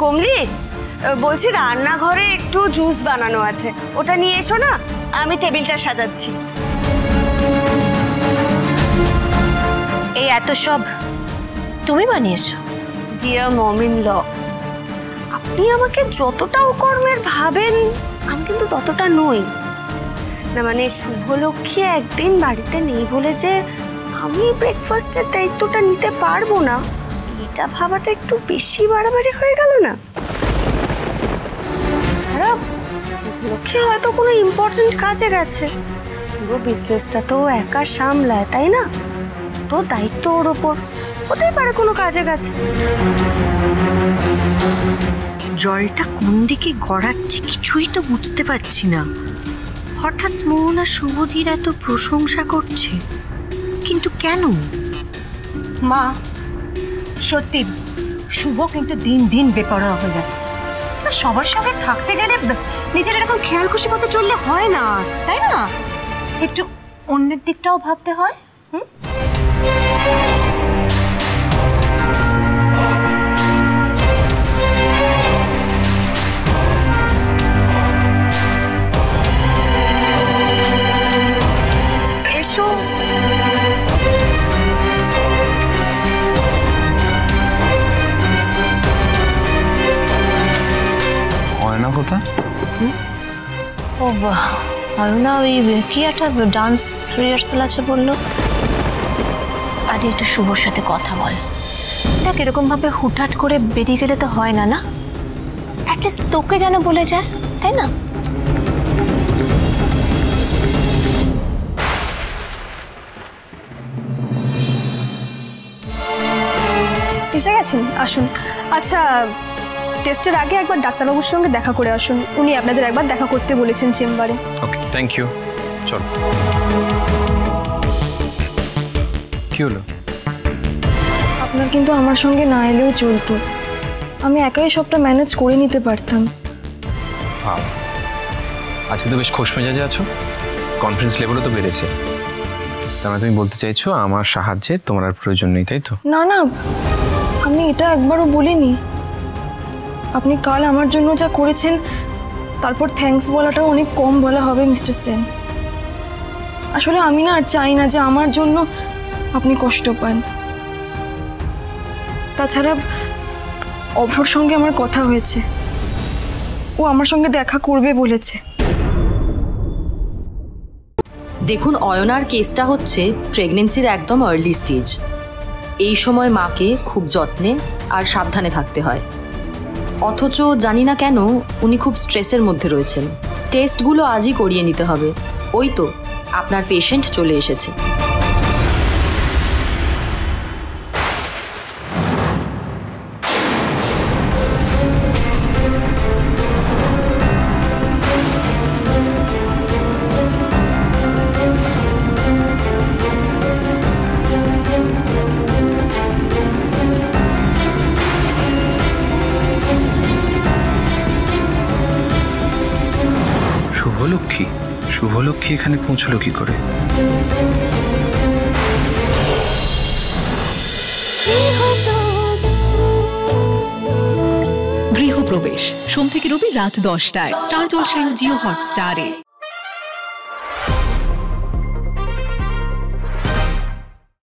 কমলি, বলছি রান্নাঘরে একটু জুস বানানো আছে, ওটা নিয়ে এসো না, আমি টেবিলটা সাজাচ্ছি। এই এত সব তুমি বানিয়েছো? ডিয়ার মম-ইন ল, আপনি আমাকে যতটা অকর্মের ভাবেন আমি কিন্তু ততটা নই না। মানে শুভলক্ষ্মী একদিন বাড়িতে নেই বলে যে আমি ব্রেকফাস্টের দায়িত্বটা নিতে পারবো না, এটা ভাবাটা একটু বেশি বাড়াবাড়ি হয়ে গেল না? তাছাড়া শুভলক্ষ্মী হয়তো কোনো ইম্পর্টেন্ট কাজে গেছে, পুরো বিজনেসটা তো একা সামলায়, তাই না? তো দায়িত্ব ওর ওপর, হতেই পারে কোনো কাজে গেছে। জলটা কোন দিকে গড়াচ্ছে কিছুই তো বুঝতে পারছি না। হঠাৎ মোহনা শুভদীর এত প্রশংসা করছে, কিন্তু কেন? মা, সত্যি শুভ কিন্তু দিন দিন বেপরোয়া হয়ে যাচ্ছে। আর সবার সঙ্গে থাকতে গেলে নিজের এরকম খেয়াল খুশি মতো চললে হয় না, তাই না? একটু অন্যের দিকটাও ভাবতে হয়। এসো। অয়না কোথায়? ও বাহ, অয়না ওই কি একটা ডান্স রিহার্সাল আছে বললো, আজ একটু শুভর সাথে কথা বল। দেখ এরকম ভাবে হুটহাট করে বেরিয়ে গেলে তো হয় না, না? অ্যাটলিস্ট তোকে যেন বলে যায়, তাই না? এসে গেছেন, আসুন। আচ্ছা, টেস্টের আগে একবার ডাক্তারবাবুর সঙ্গে দেখা করে আসুন, উনি আপনাদের একবার দেখা করতে বলেছেন চেম্বারে। ওকে, থ্যাংক ইউ। চল। কি হলো? আপনার কিন্তু আমার সঙ্গে না এলেও চলতো, আমি একাই সবটা ম্যানেজ করে নিতে পারতাম। আজকে তো বেশ খোশ মেজাজে আছো, কনফিডেন্স লেভেলও তো বেড়েছে। তার মানে তুমি বলতে চাইছো আমার সাহায্যের তোমার আর প্রয়োজন নেই, তাই তো? না না, আমি এটা একবারও বলিনি। আপনি কাল আমার জন্য যা করেছেন তারপর থ্যাঙ্কস বলাটাও অনেক কম বলা হবে মিস্টার সেন। আসলে আমি না আর চাই না যে আমার জন্য আপনি কষ্ট পান। তাছাড়া অভ্রর সঙ্গে আমার কথা হয়েছে, ও আমার সঙ্গে দেখা করবে বলেছে। দেখুন, অয়নার কেসটা হচ্ছে প্রেগনেন্সির একদম আর্লি স্টেজ। এই সময় মাকে খুব যত্নে আর সাবধানে থাকতে হয়। অথচ জানি না কেন উনি খুব স্ট্রেসের মধ্যে রয়েছেন। টেস্টগুলো আজই করিয়ে নিতে হবে। ওই তো আপনার পেশেন্ট চলে এসেছে। শুভলক্ষ্মী? শুভলক্ষ্মী এখানে পৌঁছলো কি করে? গৃহপ্রবেশ সোম থেকে রবি রাত 10টায় স্টার জলসায় ও জিও হটস্টারে।